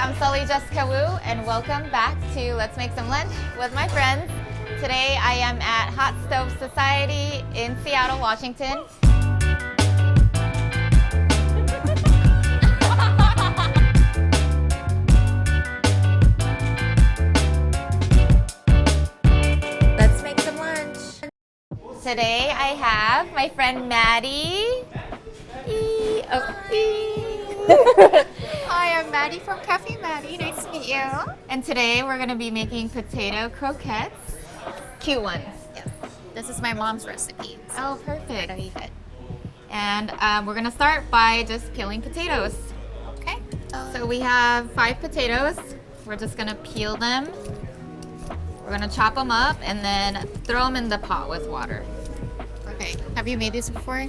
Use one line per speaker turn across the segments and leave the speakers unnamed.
I'm Sully Jessica Wu, and welcome back to Let's Make Some Lunch with my friends. Today I am at Hot Stove Society in Seattle, Washington. Let's make some lunch. Today I have my friend Maddie.
Hi, I'm Maddie from Cafe Maddie. Nice to meet you.
And today we're going to be making potato croquettes. Cute ones.
Yes. This is my mom's recipe.
Oh, perfect.
Very good.
And we're going to start by just peeling potatoes.
Okay.
So we have 5 potatoes. We're just going to peel them. We're going to chop them up and then throw them in the pot with water.
Okay. Have you made these before?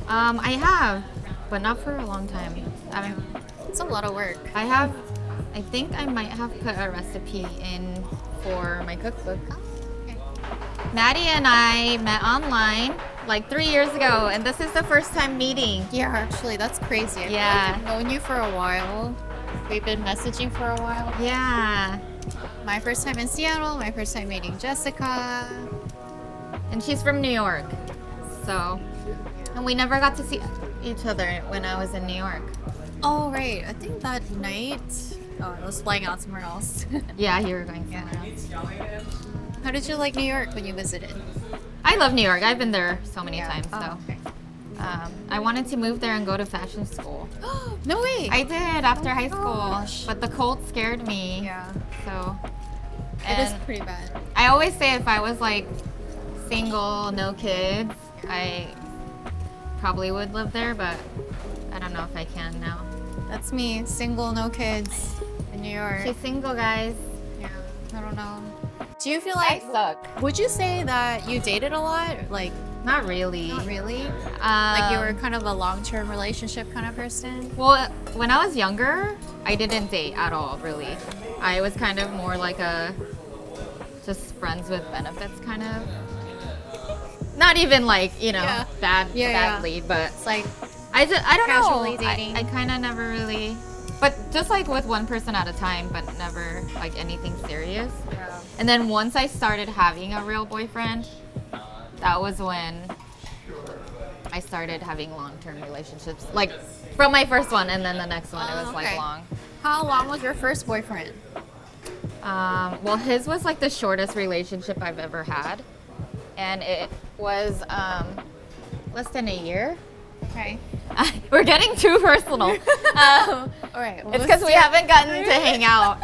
I have, but not for a long time.
It's a lot of work.
I think I might have put a recipe in for my cookbook.
Oh, okay.
Maddie and I met online like 3 years ago, and this is the first time meeting.
Yeah, actually, that's crazy.
Yeah.
I've known you for a while. We've been messaging for a while.
Yeah.
My first time in Seattle, my first time meeting Jessica.
And she's from New York. So, and we never got to see each other when I was in New York.
Oh, right. I think that night, I was flying out somewhere else.
Yeah, you were going somewhere else.
How did you like New York when you visited?
I love New York. I've been there so many times. So,
Oh, okay.
I wanted to move there and go to fashion school.
No way.
I did after
Oh my
high school,
gosh.
but the cold scared me.
Yeah.
So,
It is
and
pretty bad.
I always say if I was like single, no kids, I probably would live there, but I don't know if I can now.
That's me, single, no kids, in New York.
She's single, guys.
Yeah, I don't know. Do you feel
I
like,
suck.
would you say that you dated a lot? Like,
Not really.
not really? Like
Like
you were kind of a long-term relationship kind of person?
Well, when I was younger, I didn't date at all, really. I was kind of more like a just friends with benefits kind of. Not even like,
Yeah.
badly, but
It's like,
I don't
Casually
know.
dating.
I kind of never really, but just like with one person at a time, but never like anything serious. And then once I started having a real boyfriend, that was when I started having long-term relationships. Like from my first one and then the next one, it was like
okay.
long.
how long was your first boyfriend?
Well, his was like the shortest relationship I've ever had. And it was less than a year.
Okay.
We're getting too personal.
All right.
It's because we haven't gotten to hang out.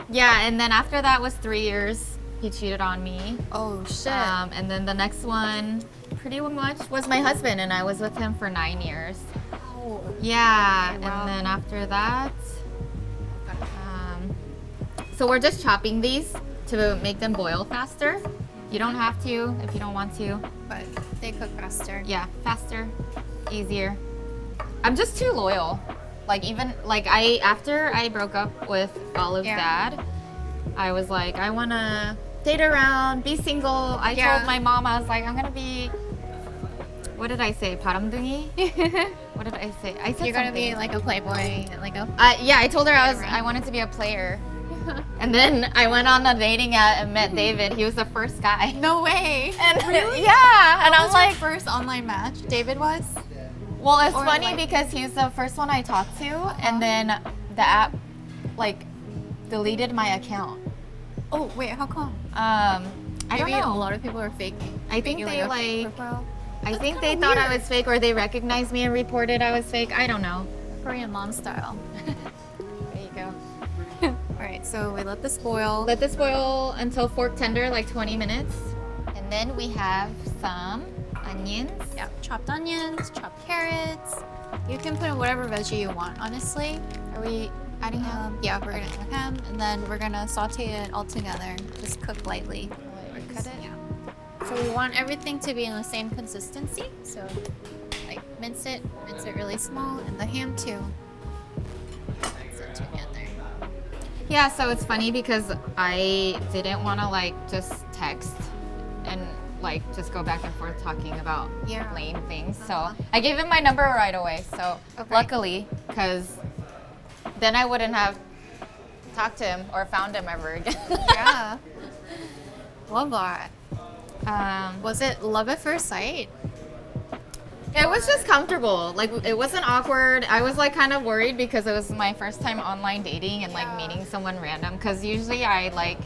Yeah, and then after that was 3 years. He cheated on me.
Oh, shit.
And then the next one, pretty much, was my husband, and I was with him for 9 years.
Oh.
Yeah,
Okay, wow.
and then after that, so we're just chopping these to make them boil faster. You don't have to if you don't want to.
But they cook faster.
Yeah, faster, easier. I'm just too loyal. Like even like after I broke up with Olive's
Yeah.
dad, I was like, I wanna date around, be single. I
Yeah.
told my mom, I was like, I'm gonna be, what did I say? 바람둥이? What did I say? I said
You're gonna
something.
be like a playboy, like a.
Yeah, I told her
Around.
I wanted to be a player. And then I went on a dating app and met David. He was the first guy.
No way.
And
Really?
yeah, and I
What
was
was your
like,
first online match? David was.
well, it's
Or,
funny
like-
because he's the first one I talked to, and then the app like deleted my account.
Oh wait, how come?
I don't
Maybe a
know.
lot of people are faking.
I think
faking,
they
a
like.
fake profile.
I
That's
think they
kinda
thought I
weird.
was fake, or they recognized me and reported I was fake. I don't know.
Korean mom style.
There you go.
All right, so we let this boil.
Let this boil until fork tender, like 20 minutes, and then we have some onions.
Yeah, chopped onions, chopped carrots. You can put in whatever veggie you want, honestly.
Are we adding ham?
Yeah, we're gonna add ham, and then we're gonna saute it all together. Just cook lightly.
Cut it?
Yeah. So we want everything to be in the same consistency. So, like mince it really small, and the ham too. Mince it together.
Yeah, so it's funny because I didn't want to like just text and like just go back and forth talking about
Yeah.
lame things. So I gave him my number right away. So
Okay.
luckily, because then I wouldn't have talked to him or found him ever again.
Yeah. Love that.
Um,
Was it love at first sight?
It was just comfortable. Like, it wasn't awkward. I was like kind of worried because it was my first time online dating and like meeting someone random. Because usually I like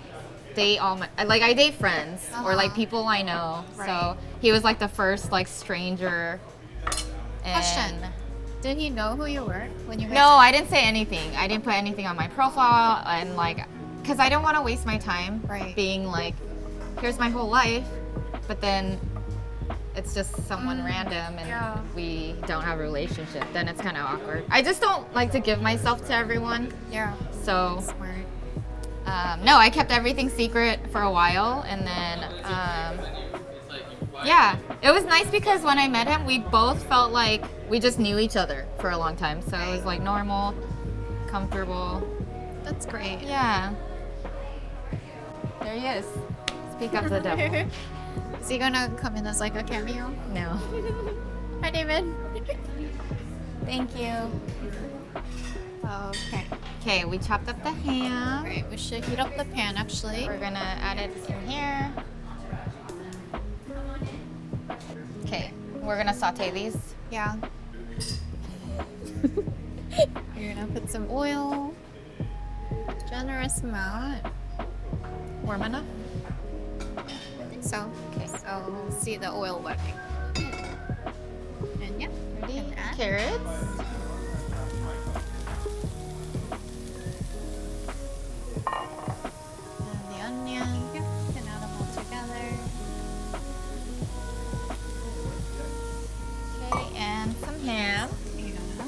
date I date friends or like people I know.
Right.
So he was like the first like stranger. And
Question. Did he know who you were when you guys
no, I didn't say anything. I didn't put anything on my profile and like, because I don't want to waste my time being like, here's my whole life, but then it's just someone random and we don't have a relationship. Then it's kind of awkward. I just don't like to give myself to everyone.
Yeah.
So
Smart.
no, I kept everything secret for a while, and then yeah, it was nice because when I met him, we both felt like we just knew each other for a long time. So it was like normal, comfortable.
That's great.
Yeah. There he is. Speak up to the devil.
Is he gonna come in as like a cameo?
No.
Hi, David.
Thank you.
Okay.
Okay, we chopped up the ham.
Alright, we should heat up the pan actually.
We're gonna add it in here. Okay, we're gonna saute these.
Yeah. You're gonna put some oil. Generous amount.
Warm enough?
I think so.
Okay.
So we'll see the oil wetting. And yeah,
Ready?
can add.
Carrots.
And the onion. Yeah, can add them all together.
Okay, and some ham.
Yeah.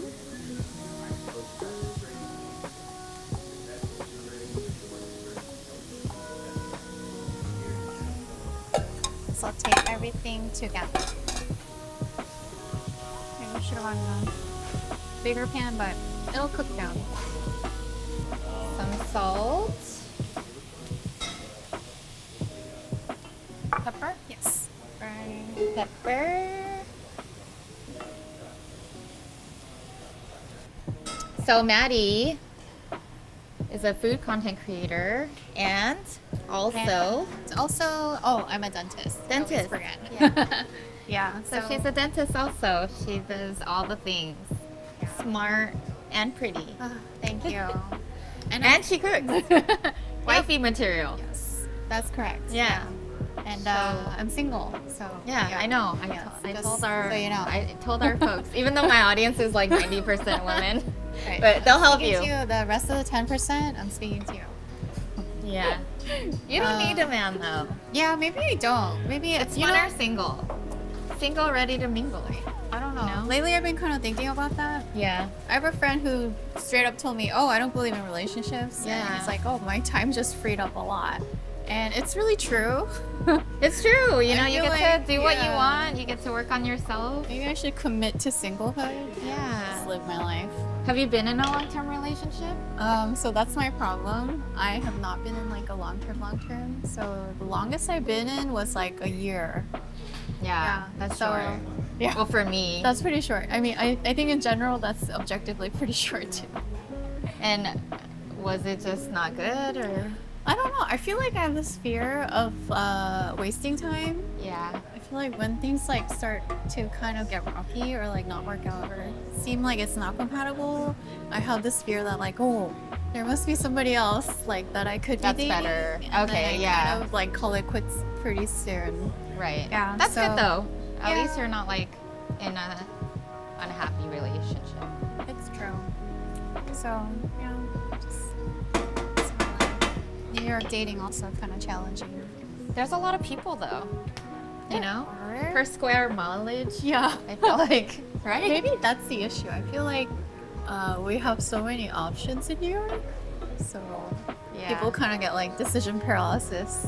Saute everything together. Maybe we should have gone a bigger pan, but it'll cook down.
Some salt. Pepper.
Yes.
Pepper. So Maddie is a food content creator and also
It's also, oh, I'm a dentist. I always
Dentist.
forget.
Yeah.
Yeah.
So she's a dentist also. She does all the things. Smart and pretty.
Thank you.
And she cooks. Wifey material.
Yes, that's correct.
Yeah.
And
So-
I'm single, so
Yeah, I know.
Yes,
I
just
told our
so you know.
I told our folks, even though my audience is like 90% women,
Right.
but they'll help
Speaking
you.
to the rest of the 10%, I'm speaking to you.
Yeah. You don't need a man though.
Yeah, maybe I don't. Maybe
It's
you
fun
know,
or single. Single, ready to mingle.
I don't know.
know?
Lately, I've been kind of thinking about that.
Yeah.
I have a friend who straight up told me, "Oh, I don't believe in relationships."
Yeah.
And it's like, "Oh, my time just freed up a lot," and it's really true.
It's true. You know,
I
you
feel
get
like-
to do what you
yeah.
want. You get to work on yourself.
Maybe I should commit to singlehood. Just
Yeah.
live my life.
Have you been in a long-term relationship?
So that's my problem. I have not been in like a long term. So the longest I've been in was like a year.
Yeah. That's
so,
short.
Yeah.
Well, for me.
That's pretty short. I mean, I think in general that's objectively pretty short too.
And was it just not good or?
I don't know. I feel like I have this fear of wasting time.
Yeah.
I feel like when things like start to kind of get rocky or like not work out or seem like it's not compatible, I have this fear that like, oh, there must be somebody else like that I could
That's
be dating.
better.
And
Okay,
then I
yeah.
kind of like call it quits pretty soon.
Right.
Yeah,
That's
so-
good though. At
yeah.
least you're not like in a unhappy relationship.
It's true. So yeah, just New York dating also kind of challenging.
There's a lot of people though. You know?
Or-
Per square mileage.
Yeah.
I feel like, right?
Maybe that's the issue. I feel like we have so many options in New York, so
Yeah.
people kind of get like decision paralysis.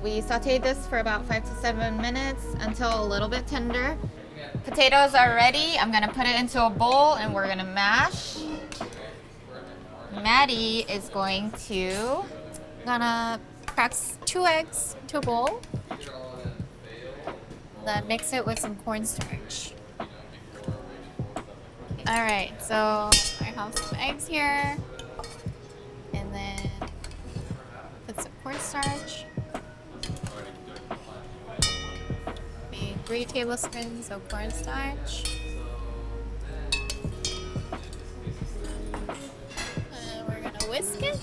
We sauteed this for about 5 to 7 minutes until a little bit tender. Potatoes are ready. I'm gonna put it into a bowl and we're gonna mash. Maddie is going to
Gonna crack 2 eggs into a bowl. Then mix it with some cornstarch. All right, so I have some eggs here. And then put some cornstarch. Maybe 3 tablespoons of cornstarch. And we're gonna whisk it.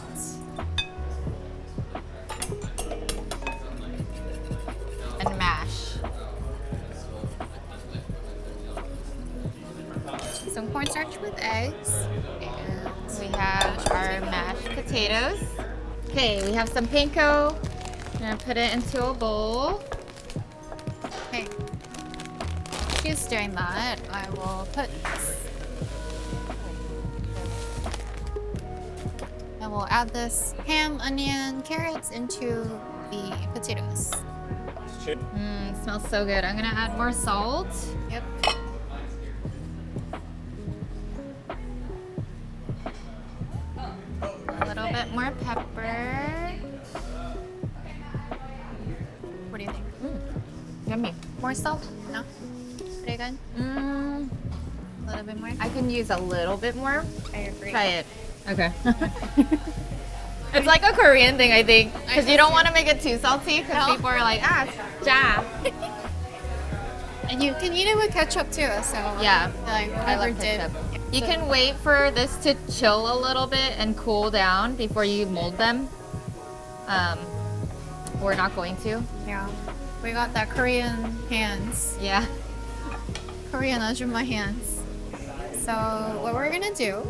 And mash.
Some cornstarch with eggs. And
We have our mashed potatoes. Okay, we have some panko. I'm gonna put it into a bowl.
okay. While she's doing that, I will put this. I will add this ham, onion, carrots into the potatoes.
Smells so good. I'm gonna add more salt.
Yep.
A little bit more pepper.
What do you think?
Yummy.
More salt? No? Pretty good?
Mm,
A little bit more?
I can use a little bit more.
I agree.
Try it. Okay. It's like a Korean thing, I think, because you don't want to make it too salty, because
No.
people are like, ja.
And you can eat it with ketchup too, so
Yeah.
like
I
whatever
love
dip.
ketchup.
Yeah.
You
So-
can wait for this to chill a little bit and cool down before you mold them. We're not going to.
Yeah. We got that Korean hands.
Yeah.
Korean ajumma hands. So what we're gonna do,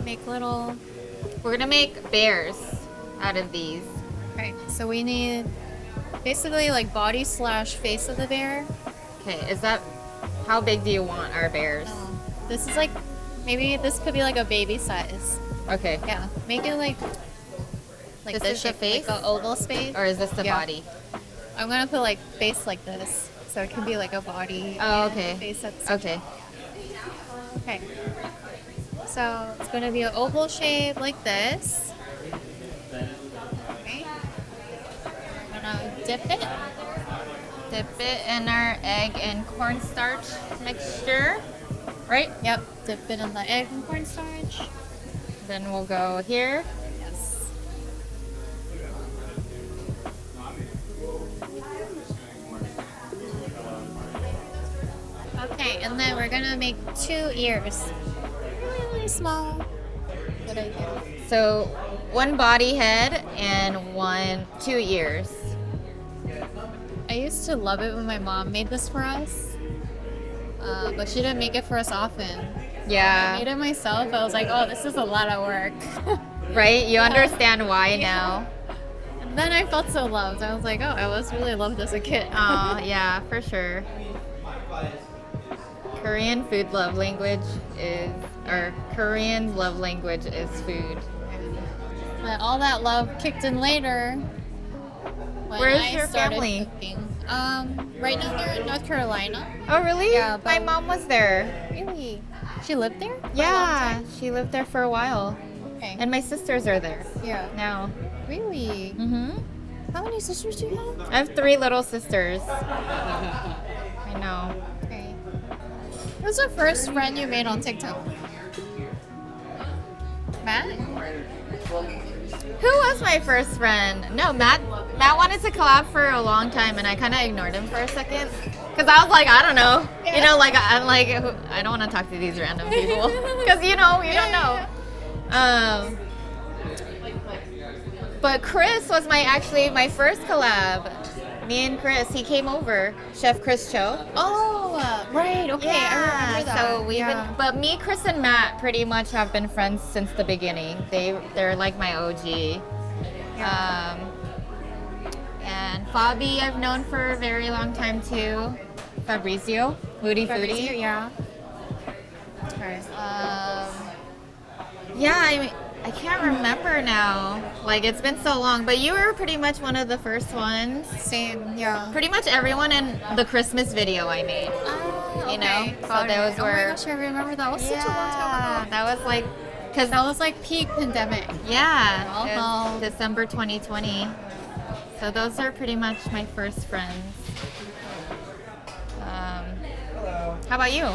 make little,
We're gonna make bears out of these.
okay, so we need basically like body / face of the bear.
Okay, is that, how big do you want our bears?
This is like, maybe this could be like a baby size.
Okay.
Yeah, make it like
This
this
is the
shape,
face?
like an oval space.
Or is this the
Yeah.
body?
I'm gonna put like face like this, so it can be like a body.
Oh,
and
okay.
Face at the same
Okay.
Okay. So it's going to be an oval shape like this. Okay. I'm going to dip it.
Dip it in our egg and cornstarch mixture, right?
Yep. Dip it in the egg and cornstarch.
Then we'll go here.
Yes. Okay, and then we're going to make 2 ears. Really small. Good idea.
So 1 body head and 2 ears.
I used to love it when my mom made this for us, but she didn't make it for us often. I
Yeah.
made it myself. I was like, oh, this is a lot of work.
Right? You understand why now.
And then I felt so loved. I was like, oh, I was really loved as a kid.
Oh, yeah, for sure. Korean food love language is, or Korean love language is food.
But all that love kicked in later. When
Where's
I
your
started
family?
Cooking. Right now they're in North Carolina.
Oh, really?
Yeah,
My
but-
mom was there.
Really? She lived there? For a long
Yeah,
time?
she lived there for a while.
Okay.
And my sisters are there
yeah.
now.
Really?
Mm-hmm.
How many sisters do you have?
I have 3 little sisters. I know.
Okay. Who's the first friend you made on TikTok? Matt?
Who was my first friend? No, Matt. Matt wanted to collab for a long time, and I kind of ignored him for a second, cause I was like, I don't know, you know, like I'm like, I don't want to talk to these random people, cause you know, you don't know. But Chris was actually my first collab. Me and Chris, he came over, Chef Chris Cho.
Oh, right. Okay, I remember that.
So we've been, but me, Chris, and Matt pretty much have been friends since the beginning. They're like my OG. And Fabi I've known for a very long time too. Fabrizio, Moody Foodie.
Yeah. Okay.
Yeah, I can't remember now. Like it's been so long, but you were pretty much one of the first ones.
Same, yeah.
Pretty much everyone in the Christmas video I made.
Oh,
You know, so
got
those
it. Oh
were-
my gosh, I remember that. Was such a long time ago.
That was like, cause
That was like peak pandemic.
yeah, it
Oh.
was December 2020. So those are pretty much my first friends. How about you?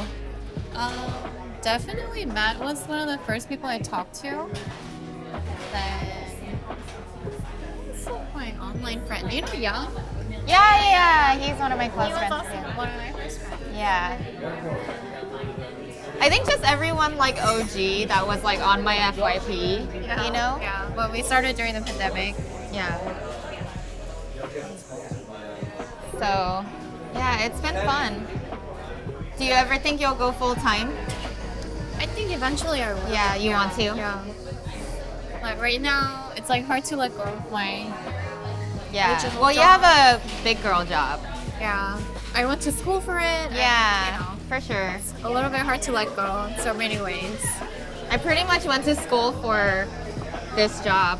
definitely Matt was one of the first people I talked to. Then also my online friend. You know Young?
Yeah, he's one of my close
He was
friends
also
too.
one of my first friends.
Yeah. I think just everyone like OG that was like on my FYP, you know?
Yeah, when we started during the pandemic.
Yeah. So, yeah, it's been fun. Do you ever think you'll go full time?
I think eventually I will.
Yeah, you want to?
Yeah. Like right now, it's like hard to let go of my
Yeah.
original
Well, you
job.
have a big girl job.
Yeah. I went to school for it.
Yeah,
And,
for sure.
a little bit hard to let go in so many ways.
I pretty much went to school for this job.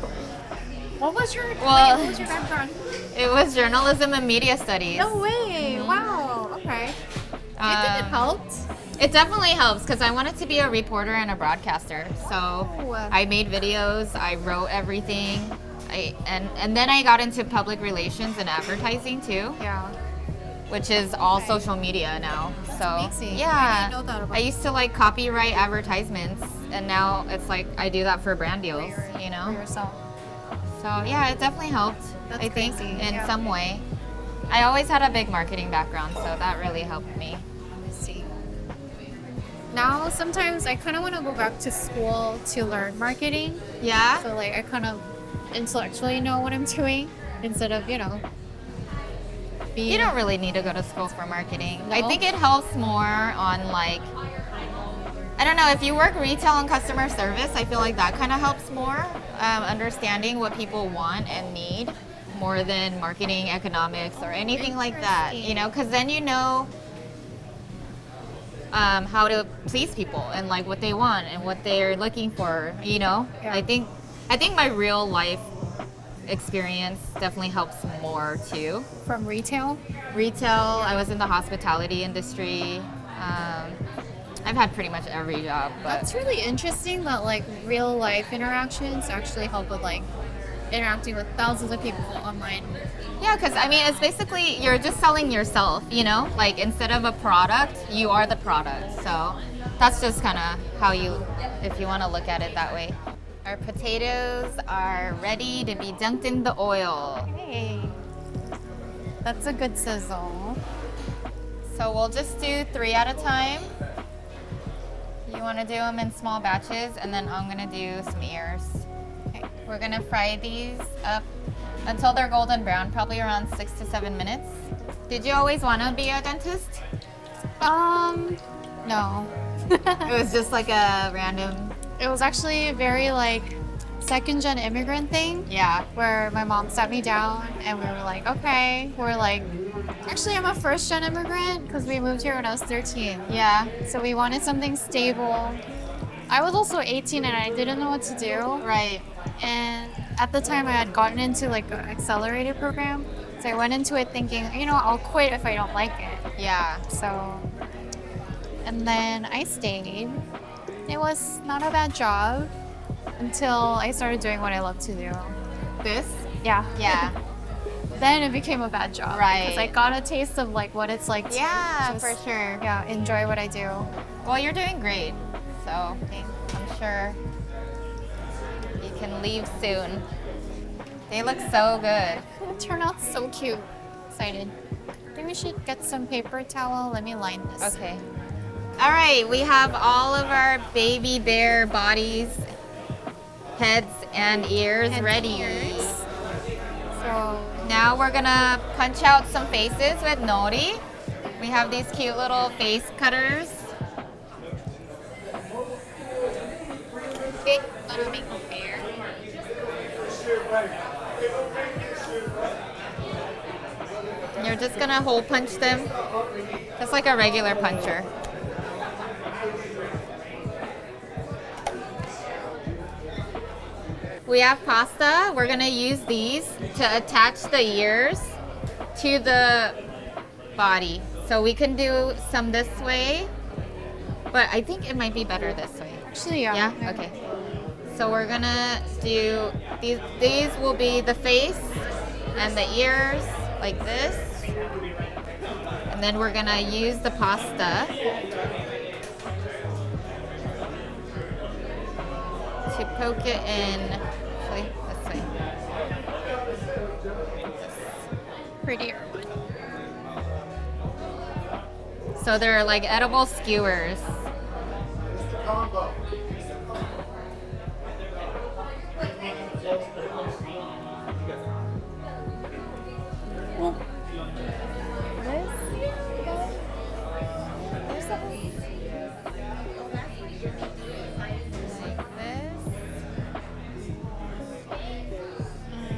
What was your
Well-
what was your background?
It was journalism and media studies.
No way! Wow. Okay. Do you think it helped?
It definitely helps because I wanted to be a reporter and a broadcaster. So
Oh.
I made videos, I wrote everything, and then I got into public relations and advertising too,
Yeah.
which is all
Okay.
social media now. So
amazing. I
yeah,
didn't know that about
I used to like copyright advertisements, and now it's like I do that for brand deals, you
For
know.
yourself.
So yeah, it definitely helped.
That's
I think
crazy.
in
Yeah.
some way. I always had a big marketing background, so that really helped me.
Let's see. Now sometimes I kind of want to go back to school to learn marketing.
Yeah.
So like I kind of intellectually know what I'm doing instead of being.
You don't really need to go to school for marketing. I
No?
think it helps more on like, I don't know, if you work retail and customer service, I feel like that kind of helps more, understanding what people want and need more than marketing, economics, or anything like that, you know, because then you know how to please people and like what they want and what they're looking for, you know.
Yeah.
I think my real life experience definitely helps more too.
From retail.
Retail, I was in the hospitality industry. I've had pretty much every job, but
That's really interesting that like real life interactions actually help with like interacting with thousands of people online.
yeah, because I mean, it's basically you're just selling yourself, you know? Like instead of a product, you are the product. So that's just kind of how if you want to look at it that way. Our potatoes are ready to be dunked in the oil.
Hey. That's a good sizzle.
So we'll just do 3 at a time. You want to do them in small batches, and then I'm going to do some ears.
Okay.
We're going to fry these up until they're golden brown, probably around 6 to 7 minutes. Did you always want to be a dentist?
No.
It was just like a random...
It was actually a very like second gen immigrant thing
Yeah.
where my mom sat me down and we were like, okay. We're like, actually, I'm a first gen immigrant because we moved here when I was 13.
Yeah.
So we wanted something stable. I was also 18 and I didn't know what to do.
Right.
And at the time, I had gotten into like an accelerated program. So I went into it thinking, I'll quit if I don't like it.
Yeah.
So, and then I stayed. It was not a bad job until I started doing what I love to do.
This?
Yeah.
Yeah.
Then it became a bad job.
Right.
Because I got a taste of like what it's like to
Yeah,
just,
for sure.
yeah, enjoy what I do.
Well, you're doing great. So I'm sure you can leave soon. They look so good.
It turned out so cute. Excited. I think we should get some paper towel. Let me line this.
Okay. All right, we have all of our baby bear bodies, heads, and ears
And
ready.
ears. So
Now we're gonna punch out some faces with nori. We have these cute little face cutters.
okay, gonna make a bear.
You're just gonna hole punch them, just like a regular puncher. We have pasta. We're gonna use these to attach the ears to the body. So we can do some this way, but I think it might be better this way.
Actually, yeah.
Yeah? Okay. So we're gonna do these. These will be the face and the ears like this. And then we're gonna use the pasta to poke it in. Actually, this way.
Prettier.
So they're like edible skewers.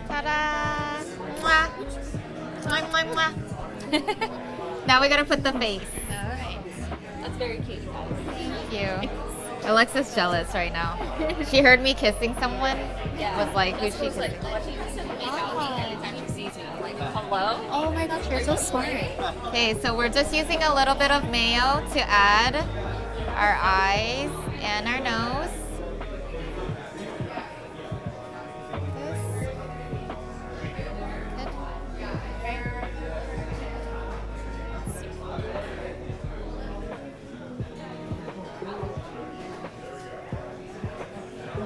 Ta-da! Mwah! Mwah, mwah, mwah. Now we gotta put the face.
Alright. That's very cute.
Thank you. Alexa's jealous right now. She heard me kissing someone. Was like, who's she kissing?
Hello?
Oh my gosh, you're so smart.
Okay, so we're just using a little bit of mayo to add our eyes and our nose.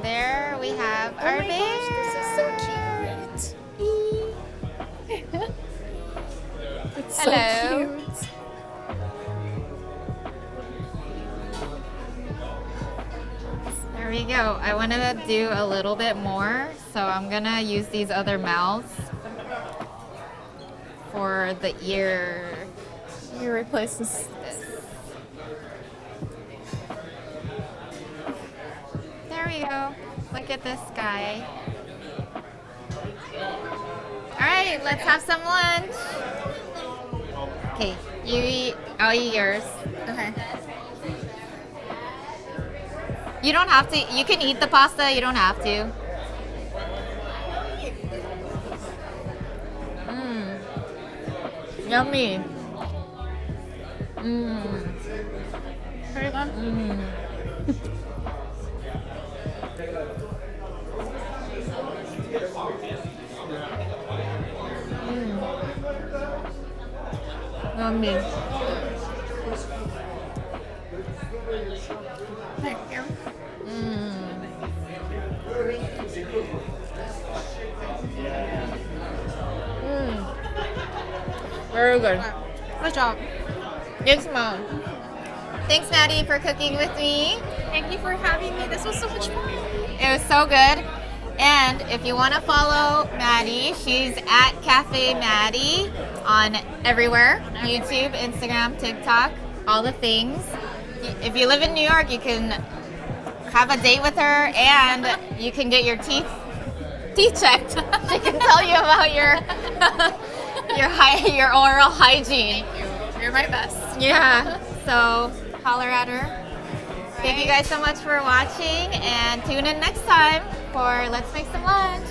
There we have our
my
bear.
gosh, this is so cute. It's
Hello.
so cute.
There we go. I want to do a little bit more, so I'm gonna use these other mouths for the ear.
You replace this.
There we go. Look at this guy. All right, let's have some lunch. Okay, you eat. I'll eat yours.
Okay.
You don't have to. You can eat the pasta. You don't have to. Yummy.
Very good.
Yummy.
Thank you.
Very good.
Good job.
Thanks, Mom. Thanks, Maddie, for cooking with me.
Thank you for having me. This was so much fun.
It was so good. And if you want to follow Maddie, she's at Cafe Maddie on everywhere. YouTube, Instagram, TikTok, all the things. If you live in New York, you can have a date with her and you can get your teeth checked. She can tell you about your oral hygiene.
Thank you. You're my best.
Yeah. So holler at her. Thank you guys so much for watching and tune in next time for Let's Make Some Lunch.